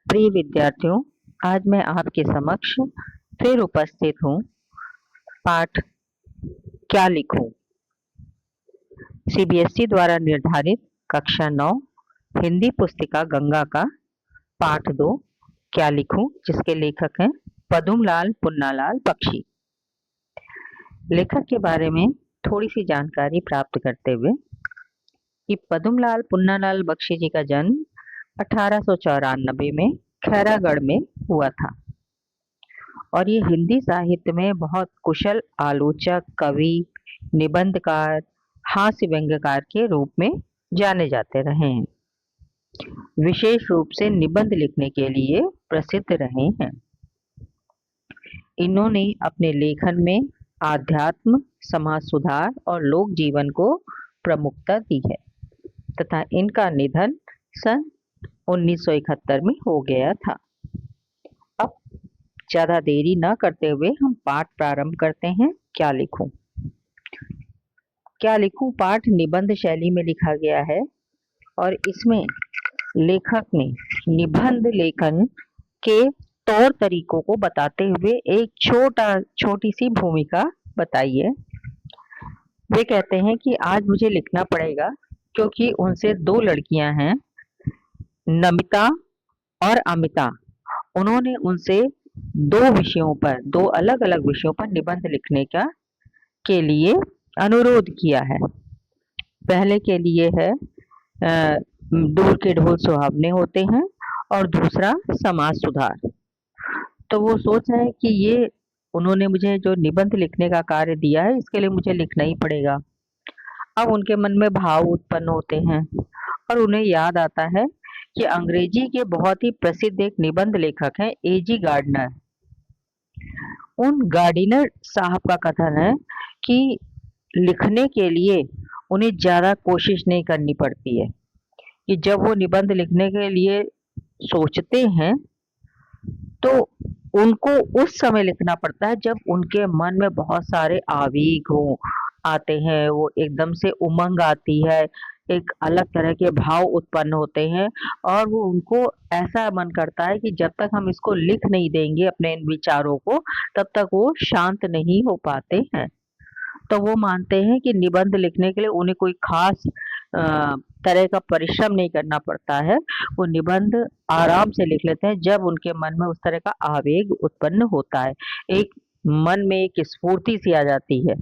प्रिय विद्यार्थियों, आज मैं आपके समक्ष फिर उपस्थित हूँ। पाठ क्या लिखूं? सीबीएसई द्वारा निर्धारित कक्षा 9 हिंदी पुस्तिका गंगा का पाठ 2 क्या लिखूं, जिसके लेखक हैं पदुमलाल पुन्नालाल बख्शी। लेखक के बारे में थोड़ी सी जानकारी प्राप्त करते हुए कि पदुमलाल पुन्नालाल बख्शी जी का जन्म 1894 में खैरागढ़ में हुआ था और ये हिंदी साहित्य में बहुत कुशल आलोचक, कवि, निबंधकार, हास्य व्यंग्यकार के रूप में जाने जाते रहे हैं। विशेष रूप से निबंध लिखने के लिए प्रसिद्ध रहे हैं। इन्होंने अपने लेखन में आध्यात्म, समाज सुधार और लोक जीवन को प्रमुखता दी है तथा इनका निधन सन 1971 में हो गया था। अब ज्यादा देरी न करते हुए हम पाठ प्रारंभ करते हैं। क्या लिखूं? क्या लिखूं पाठ निबंध शैली में लिखा गया है और इसमें लेखक ने निबंध लेखन के तौर तरीकों को बताते हुए एक छोटी सी भूमिका बताई है। वे कहते हैं कि आज मुझे लिखना पड़ेगा क्योंकि उनसे 2 लड़कियां हैं, नमिता और अमिता। उन्होंने उनसे 2 अलग अलग विषयों पर निबंध लिखने के लिए अनुरोध किया है। पहले के लिए है दूर के ढोल सुहावने होते हैं और दूसरा समाज सुधार। तो वो सोच रहे हैं कि ये उन्होंने मुझे जो निबंध लिखने का कार्य दिया है, इसके लिए मुझे लिखना ही पड़ेगा। अब उनके मन में भाव उत्पन्न होते हैं और उन्हें याद आता है कि अंग्रेजी के बहुत ही प्रसिद्ध एक निबंध लेखक हैं एजी गार्डनर। उन गार्डिनर साहब का कथन है कि लिखने के लिए उन्हें ज्यादा कोशिश नहीं करनी पड़ती है, कि जब वो निबंध लिखने के लिए सोचते हैं तो उनको उस समय लिखना पड़ता है जब उनके मन में बहुत सारे आवेग हो आते हैं, वो एकदम से उमंग आती है, एक अलग तरह के भाव उत्पन्न होते हैं और वो उनको ऐसा मन करता है कि जब तक हम इसको लिख नहीं देंगे अपने इन विचारों को, तब तक वो शांत नहीं हो पाते हैं। तो वो मानते हैं कि निबंध लिखने के लिए उन्हें कोई खास तरह का परिश्रम नहीं करना पड़ता है। वो निबंध आराम से लिख लेते हैं जब उनके मन में उस तरह का आवेग उत्पन्न होता है, एक मन में एक स्फूर्ति सी आ जाती है।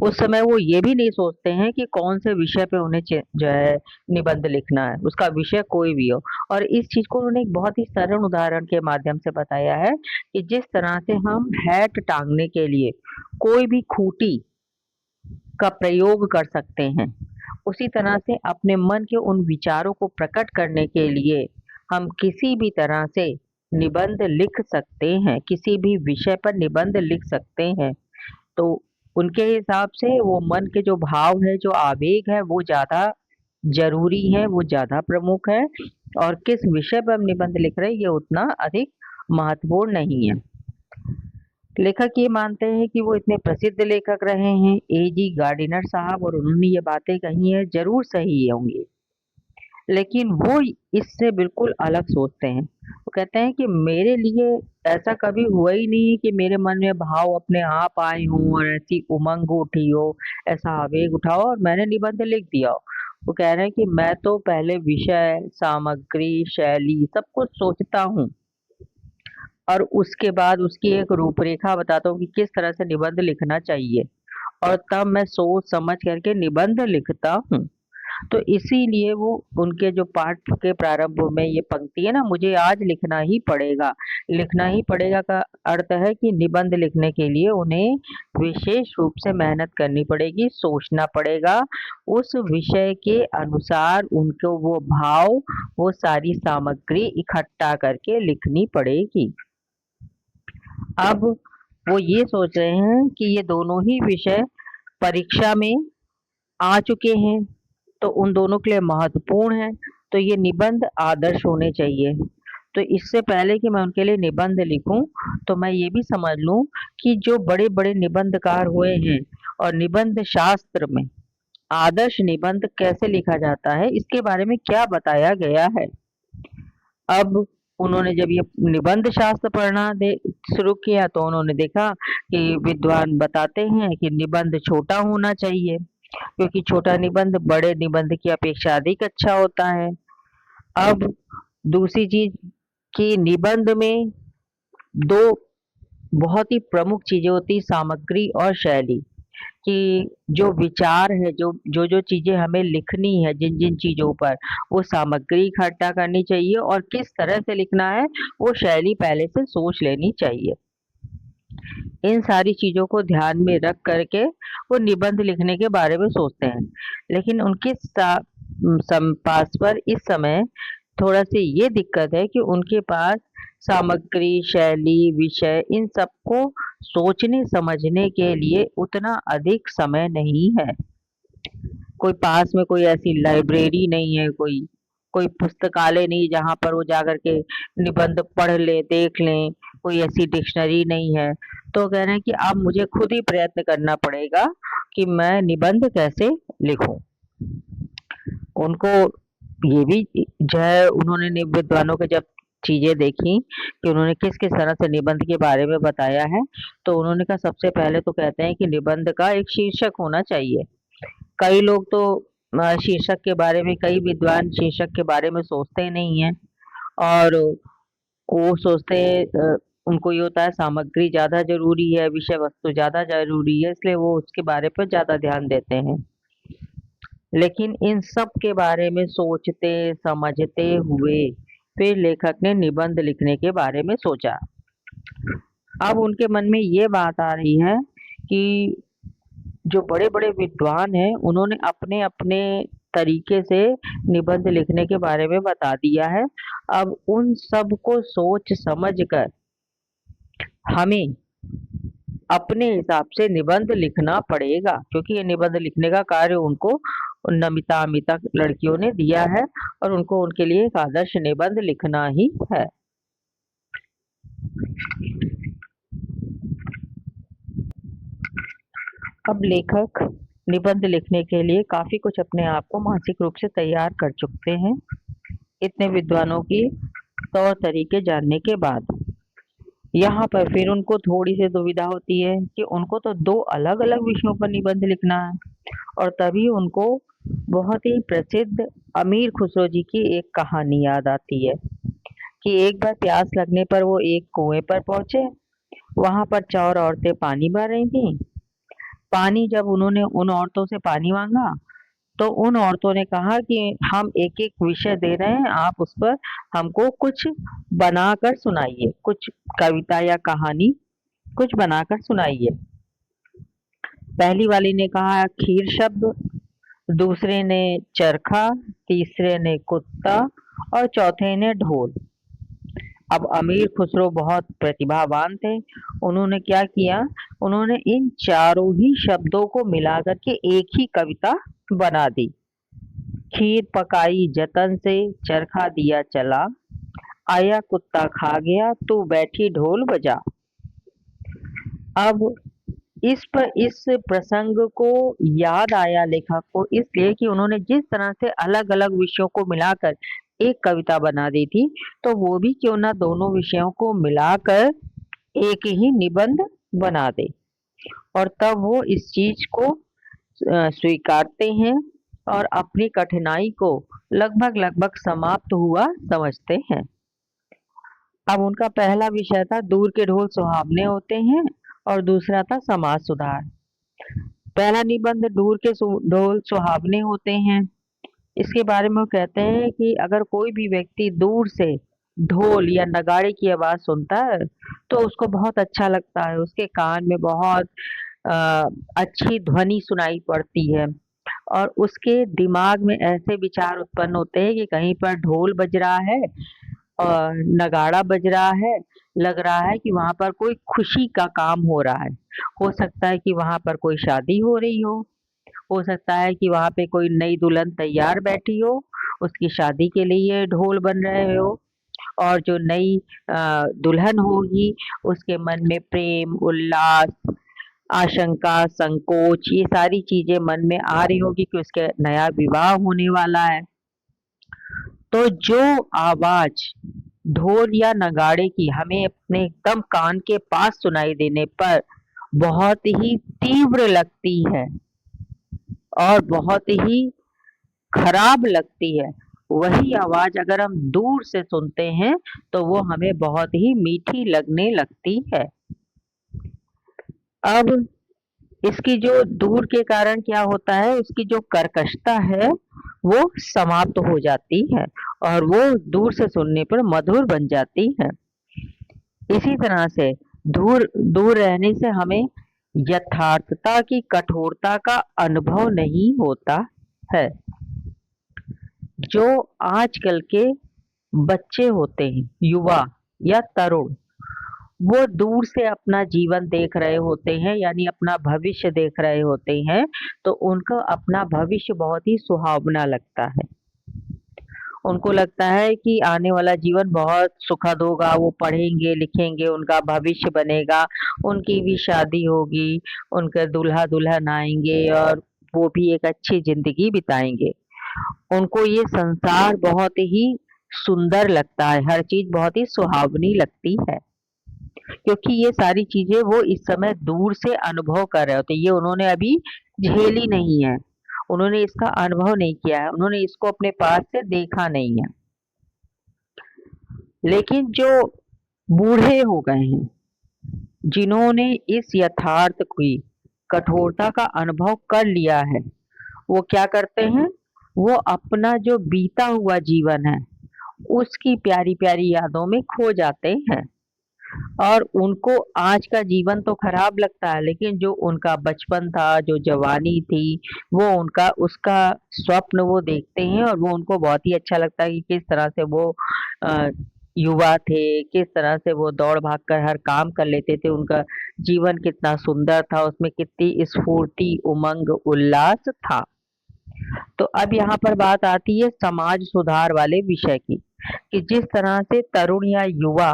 उस समय वो ये भी नहीं सोचते हैं कि कौन से विषय पे उन्हें जो है निबंध लिखना है, उसका विषय कोई भी हो। और इस चीज को उन्होंने एक बहुत ही सरल उदाहरण के माध्यम से बताया है कि जिस तरह से हम हैट टांगने के लिए कोई भी खूंटी का प्रयोग कर सकते हैं, उसी तरह से अपने मन के उन विचारों को प्रकट करने के लिए हम किसी भी तरह से निबंध लिख सकते हैं, किसी भी विषय पर निबंध लिख सकते हैं। तो उनके हिसाब से वो मन के जो भाव है, जो आवेग है, वो ज्यादा जरूरी है, वो ज्यादा प्रमुख है और किस विषय पर हम निबंध लिख रहे हैं ये उतना अधिक महत्वपूर्ण नहीं है। लेखक ये मानते हैं कि वो इतने प्रसिद्ध लेखक रहे हैं एजी गार्डिनर साहब और उन्होंने ये बातें कही है, जरूर सही होंगी, लेकिन वो इससे बिल्कुल अलग सोचते हैं। वो कहते हैं कि मेरे लिए ऐसा कभी हुआ ही नहीं है कि मेरे मन में भाव अपने आप आए हों और ऐसी उमंग उठी हो, ऐसा आवेग उठा हो और मैंने निबंध लिख दिया हो। वो कह रहे हैं कि मैं तो पहले विषय, सामग्री, शैली सब कुछ सोचता हूँ और उसके बाद उसकी एक रूपरेखा बताता हूँ कि किस तरह से निबंध लिखना चाहिए और तब मैं सोच समझ करके निबंध लिखता हूँ। तो इसीलिए वो उनके जो पाठ के प्रारंभ में ये पंक्ति है ना, मुझे आज लिखना ही पड़ेगा। लिखना ही पड़ेगा का अर्थ है कि निबंध लिखने के लिए उन्हें विशेष रूप से मेहनत करनी पड़ेगी, सोचना पड़ेगा, उस विषय के अनुसार उनको वो भाव, वो सारी सामग्री इकट्ठा करके लिखनी पड़ेगी। अब वो ये सोच रहे हैं कि ये दोनों ही विषय परीक्षा में आ चुके हैं, तो उन दोनों के लिए महत्वपूर्ण है, तो ये निबंध आदर्श होने चाहिए। तो इससे पहले कि मैं उनके लिए निबंध लिखूं, तो मैं ये भी समझ लूं कि जो बड़े बड़े निबंधकार हुए हैं और निबंध शास्त्र में आदर्श निबंध कैसे लिखा जाता है, इसके बारे में क्या बताया गया है। अब उन्होंने जब ये निबंध शास्त्र पढ़ना शुरू किया तो उन्होंने देखा कि विद्वान बताते हैं कि निबंध छोटा होना चाहिए, क्योंकि छोटा निबंध बड़े निबंध की अपेक्षा अधिक अच्छा होता है। अब दूसरी चीज कि निबंध में दो बहुत ही प्रमुख चीजें होती हैं, सामग्री और शैली। कि जो विचार है, जो जो जो चीजें हमें लिखनी है, जिन जिन चीजों पर, वो सामग्री इकट्ठा करनी चाहिए और किस तरह से लिखना है वो शैली पहले से सोच लेनी चाहिए। इन सारी चीजों को ध्यान में रख करके वो निबंध लिखने के बारे में सोचते हैं। लेकिन उनके पास पर इस समय थोड़ा सी ये दिक्कत है कि उनके पास सामग्री, शैली, विषय इन सबको सोचने समझने के लिए उतना अधिक समय नहीं है। कोई पास में कोई ऐसी लाइब्रेरी नहीं है, कोई कोई पुस्तकालय नहीं जहाँ पर वो जाकर के निबंध पढ़ ले, देख लें, कोई ऐसी डिक्शनरी नहीं है। तो कह रहे हैं कि अब मुझे खुद ही प्रयत्न करना पड़ेगा कि मैं निबंध कैसे लिखूं। उनको ये भी जो है, उन्होंने विद्वानों के जब चीजें देखी कि उन्होंने किस किस तरह से निबंध के बारे में बताया है, तो उन्होंने कहा सबसे पहले तो कहते हैं कि निबंध का एक शीर्षक होना चाहिए। कई लोग तो शीर्षक के बारे में, कई विद्वान शीर्षक के बारे में सोचते ही नहीं है, और वो सोचते हैं, उनको ये होता है सामग्री ज्यादा जरूरी है, विषय वस्तु ज्यादा जरूरी है, इसलिए वो उसके बारे पर ज्यादा ध्यान देते हैं। लेकिन इन सब के बारे में सोचते समझते हुए फिर लेखक ने निबंध लिखने के बारे में सोचा। अब उनके मन में ये बात आ रही है कि जो बड़े-बड़े विद्वान हैं, उन्होंने अपने-अपने तरीके से निबंध लिखने के बारे में बता दिया है। अब उन सब को सोच समझ कर हमें अपने हिसाब से निबंध लिखना पड़ेगा, क्योंकि ये निबंध लिखने का कार्य उनको नमिता अमिता लड़कियों ने दिया है और उनको उनके लिए एक आदर्श निबंध लिखना ही है। अब लेखक निबंध लिखने के लिए काफी कुछ अपने आप को मानसिक रूप से तैयार कर चुके हैं, इतने विद्वानों की तौर तरीके जानने के बाद। यहाँ पर फिर उनको थोड़ी सी दुविधा होती है कि उनको तो दो अलग अलग विषयों पर निबंध लिखना है, और तभी उनको बहुत ही प्रसिद्ध अमीर खुसरो जी की एक कहानी याद आती है कि एक बार प्यास लगने पर वो एक कुएं पर पहुंचे। वहां पर 4 औरतें पानी भर रही थीं। पानी जब उन्होंने उन औरतों से पानी मांगा तो उन औरतों ने कहा कि हम एक एक विषय दे रहे हैं, आप उस पर हमको कुछ बनाकर सुनाइए, कुछ कविता या कहानी कुछ बनाकर सुनाइए। पहली वाली ने कहा खीर शब्द, दूसरे ने चरखा, तीसरे ने कुत्ता और चौथे ने ढोल। अब अमीर खुसरो बहुत प्रतिभावान थे। उन्होंने क्या किया, उन्होंने इन चारों ही शब्दों को मिलाकर के एक ही कविता बना दी। खीर पकाई जतन से, चरखा दिया चला, आया कुत्ता खा गया, तू बैठी ढोल बजा। अब इस प्रसंग को याद आया लेखक को इसलिए कि उन्होंने जिस तरह से अलग अलग विषयों को मिलाकर एक कविता बना दी थी, तो वो भी क्यों ना दोनों विषयों को मिलाकर एक ही निबंध बना दे, और तब वो इस चीज को स्वीकारते हैं और अपनी कठिनाई को लगभग लगभग समाप्त हुआ समझते हैं। अब उनका पहला विषय था दूर के ढोल सुहावने होते हैं, और दूसरा था समाज सुधार। पहला निबंध दूर के ढोल सुहावने होते हैं, इसके बारे में वो कहते हैं कि अगर कोई भी व्यक्ति दूर से ढोल या नगाड़े की आवाज सुनता है तो उसको बहुत अच्छा लगता है, उसके कान में बहुत अ, अच्छी ध्वनि सुनाई पड़ती है, और उसके दिमाग में ऐसे विचार उत्पन्न होते हैं कि कहीं पर ढोल बज रहा है और नगाड़ा बज रहा है, लग रहा है कि वहां पर कोई खुशी का काम हो रहा है। हो सकता है कि वहां पर कोई शादी हो रही हो सकता है कि वहां पे कोई नई दुल्हन तैयार बैठी हो, उसकी शादी के लिए ढोल बन रहे हो, और जो नई दुल्हन होगी उसके मन में प्रेम, उल्लास, आशंका, संकोच, ये सारी चीजें मन में आ रही होगी कि उसके नया विवाह होने वाला है। तो जो आवाज ढोल या नगाड़े की हमें अपने एकदम कान के पास सुनाई देने पर बहुत ही तीव्र लगती है और बहुत ही खराब लगती है, वही आवाज अगर हम दूर से सुनते हैं तो वो हमें बहुत ही मीठी लगने लगती है। अब इसकी जो दूर के कारण क्या होता है, उसकी जो कर्कशता है वो समाप्त हो जाती है और वो दूर से सुनने पर मधुर बन जाती है। इसी तरह से दूर दूर रहने से हमें यथार्थता की कठोरता का अनुभव नहीं होता है। जो आजकल के बच्चे होते हैं, युवा या तरुण, वो दूर से अपना जीवन देख रहे होते हैं, यानी अपना भविष्य देख रहे होते हैं, तो उनको अपना भविष्य बहुत ही सुहावना लगता है। उनको लगता है कि आने वाला जीवन बहुत सुखद होगा, वो पढ़ेंगे लिखेंगे, उनका भविष्य बनेगा, उनकी भी शादी होगी, उनके दूल्हा दुल्हन आएंगे और वो भी एक अच्छी जिंदगी बिताएंगे। उनको ये संसार बहुत ही सुंदर लगता है, हर चीज बहुत ही सुहावनी लगती है, क्योंकि ये सारी चीजें वो इस समय दूर से अनुभव कर रहे होते हैं। ये उन्होंने अभी झेली नहीं है, उन्होंने इसका अनुभव नहीं किया है, उन्होंने इसको अपने पास से देखा नहीं है। लेकिन जो बूढ़े हो गए हैं, जिन्होंने इस यथार्थ की कठोरता का अनुभव कर लिया है, वो क्या करते हैं, वो अपना जो बीता हुआ जीवन है उसकी प्यारी प्यारी यादों में खो जाते हैं और उनको आज का जीवन तो खराब लगता है, लेकिन जो उनका बचपन था, जो जवानी थी, वो उनका उसका स्वप्न वो देखते हैं और वो उनको बहुत ही अच्छा लगता है कि किस तरह से वो अ, युवा थे, किस तरह से वो दौड़ भाग कर हर काम कर लेते थे, उनका जीवन कितना सुंदर था, उसमें कितनी स्फूर्ति, उमंग, उल्लास था। तो अब यहाँ पर बात आती है समाज सुधार वाले विषय की, कि जिस तरह से तरुण या युवा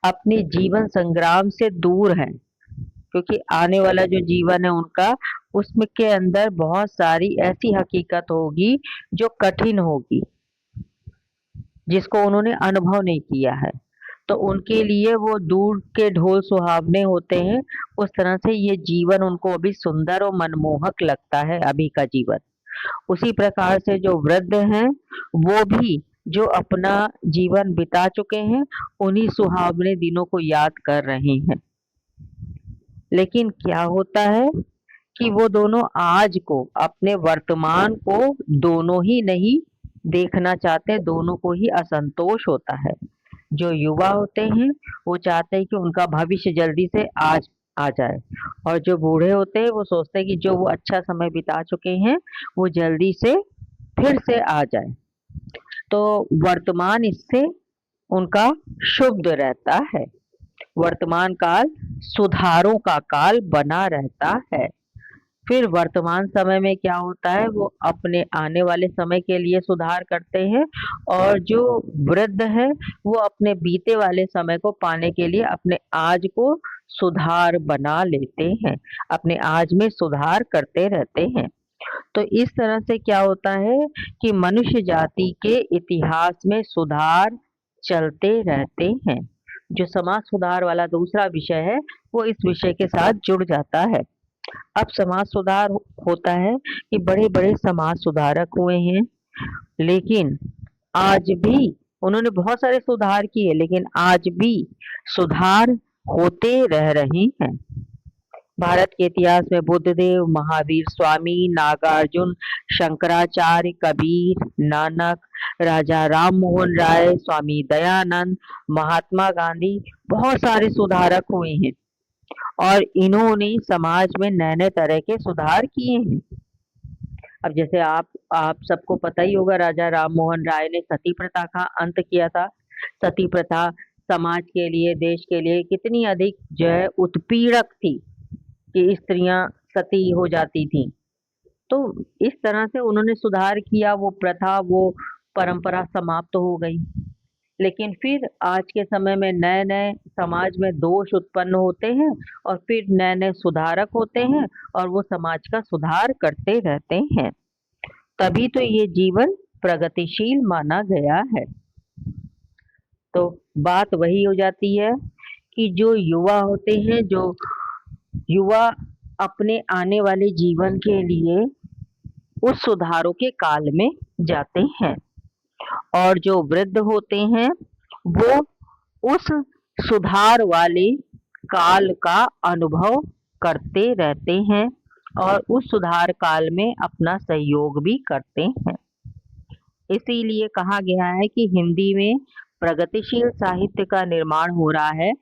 अपने जीवन संग्राम से दूर है, क्योंकि आने वाला जो जीवन है उनका, उसमें के अंदर बहुत सारी ऐसी हकीकत होगी जो कठिन होगी, जिसको उन्होंने अनुभव नहीं किया है। तो उनके लिए वो दूर के ढोल सुहावने होते हैं, उस तरह से ये जीवन उनको अभी सुंदर और मनमोहक लगता है, अभी का जीवन। उसी प्रकार से जो वृद्ध हैं, वो भी जो अपना जीवन बिता चुके हैं, उन्हीं सुहावने दिनों को याद कर रहे हैं। लेकिन क्या होता है कि वो दोनों आज को, अपने वर्तमान को दोनों ही नहीं देखना चाहते, दोनों को ही असंतोष होता है। जो युवा होते हैं, वो चाहते हैं कि उनका भविष्य जल्दी से आज आ जाए, और जो बूढ़े होते हैं वो सोचते हैं कि जो वो अच्छा समय बिता चुके हैं वो जल्दी से फिर से आ जाए। तो वर्तमान इससे उनका शुभ रहता है, वर्तमान काल सुधारों का काल बना रहता है। फिर वर्तमान समय में क्या होता है, वो अपने आने वाले समय के लिए सुधार करते हैं, और जो वृद्ध है वो अपने बीते वाले समय को पाने के लिए अपने आज को सुधार बना लेते हैं, अपने आज में सुधार करते रहते हैं। तो इस तरह से क्या होता है कि मनुष्य जाति के इतिहास में सुधार चलते रहते हैं। जो समाज सुधार वाला दूसरा विषय है, वो इस विषय के साथ जुड़ जाता है। अब समाज सुधार होता है कि बड़े बड़े समाज सुधारक हुए हैं, लेकिन आज भी उन्होंने बहुत सारे सुधार किए, लेकिन आज भी सुधार होते रह रहे हैं। भारत के इतिहास में बुद्धदेव, महावीर स्वामी, नागार्जुन, शंकराचार्य, कबीर, नानक, राजा राम मोहन राय, स्वामी दयानंद, महात्मा गांधी, बहुत सारे सुधारक हुए हैं और इन्होंने समाज में नए नए तरह के सुधार किए हैं। अब जैसे आप सबको पता ही होगा, राजा राम मोहन राय ने सती प्रथा का अंत किया था। सती प्रथा समाज के लिए, देश के लिए कितनी अधिक जो है उत्पीड़क थी कि स्त्रियां सती हो जाती थी। तो इस तरह से उन्होंने सुधार किया, वो प्रथा, वो परंपरा समाप्त हो गई। लेकिन फिर आज के समय में नए नए समाज में दोष उत्पन्न होते हैं और फिर नए नए सुधारक होते हैं और वो समाज का सुधार करते रहते हैं। तभी तो ये जीवन प्रगतिशील माना गया है। तो बात वही हो जाती है कि जो युवा होते हैं, जो युवा अपने आने वाले जीवन के लिए उस सुधारों के काल में जाते हैं, और जो वृद्ध होते हैं वो उस सुधार वाले काल का अनुभव करते रहते हैं और उस सुधार काल में अपना सहयोग भी करते हैं। इसीलिए कहा गया है कि हिंदी में प्रगतिशील साहित्य का निर्माण हो रहा है।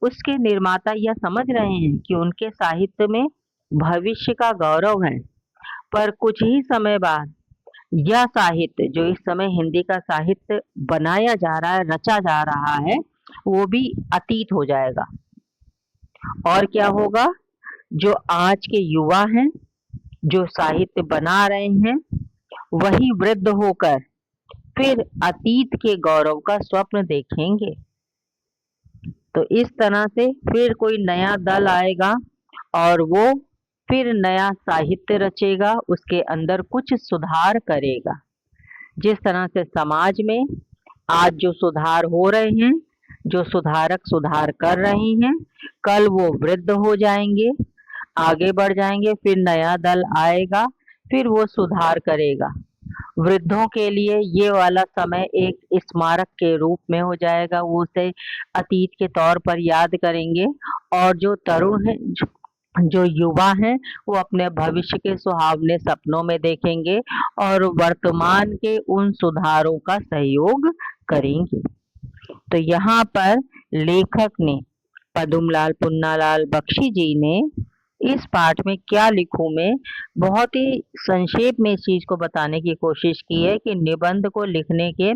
उसके निर्माता यह समझ रहे हैं कि उनके साहित्य में भविष्य का गौरव है, पर कुछ ही समय बाद यह साहित्य जो इस समय हिंदी का साहित्य बनाया जा रहा है, रचा जा रहा है, वो भी अतीत हो जाएगा। और क्या होगा? जो आज के युवा हैं, जो साहित्य बना रहे हैं, वही वृद्ध होकर फिर अतीत के गौरव का स्वप्न देखेंगे। तो इस तरह से फिर कोई नया दल आएगा और वो फिर नया साहित्य रचेगा, उसके अंदर कुछ सुधार करेगा। जिस तरह से समाज में आज जो सुधार हो रहे हैं, जो सुधारक सुधार कर रहे हैं, कल वो वृद्ध हो जाएंगे, आगे बढ़ जाएंगे, फिर नया दल आएगा, फिर वो सुधार करेगा। वृद्धों के लिए ये वाला समय एक स्मारक के रूप में हो जाएगा, वो उसे अतीत के तौर पर याद करेंगे। और जो तरुण है, जो युवा हैं, वो अपने भविष्य के सुहावने सपनों में देखेंगे और वर्तमान के उन सुधारों का सहयोग करेंगे। तो यहाँ पर लेखक ने, पद्मलाल पुन्नालाल बख्शी जी ने इस पाठ में क्या लिखूं में बहुत ही संक्षेप में इस चीज को बताने की कोशिश की है कि निबंध को लिखने के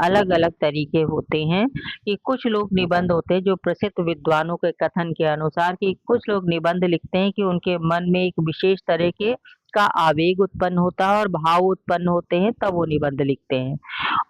अलग अलग तरीके होते हैं। कि कुछ लोग निबंध होते हैं जो प्रसिद्ध विद्वानों के कथन के अनुसार, कि कुछ लोग निबंध लिखते हैं कि उनके मन में एक विशेष तरह के का आवेग उत्पन्न होता है और भाव उत्पन्न होते हैं, तब वो निबंध लिखते हैं।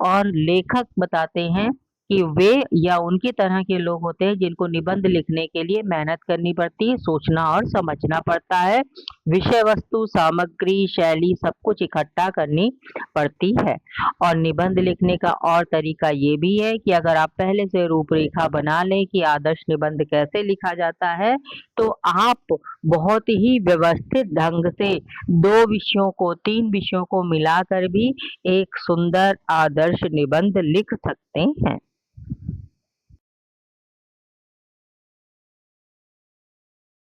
और लेखक बताते हैं कि वे या उनकी तरह के लोग होते हैं जिनको निबंध लिखने के लिए मेहनत करनी पड़ती है, सोचना और समझना पड़ता है, विषय वस्तु, सामग्री, शैली सब कुछ इकट्ठा करनी पड़ती है। और निबंध लिखने का और तरीका ये भी है कि अगर आप पहले से रूपरेखा बना लें कि आदर्श निबंध कैसे लिखा जाता है, तो आप बहुत ही व्यवस्थित ढंग से 2 विषयों को, 3 विषयों को मिलाकर भी एक सुंदर आदर्श निबंध लिख सकते हैं।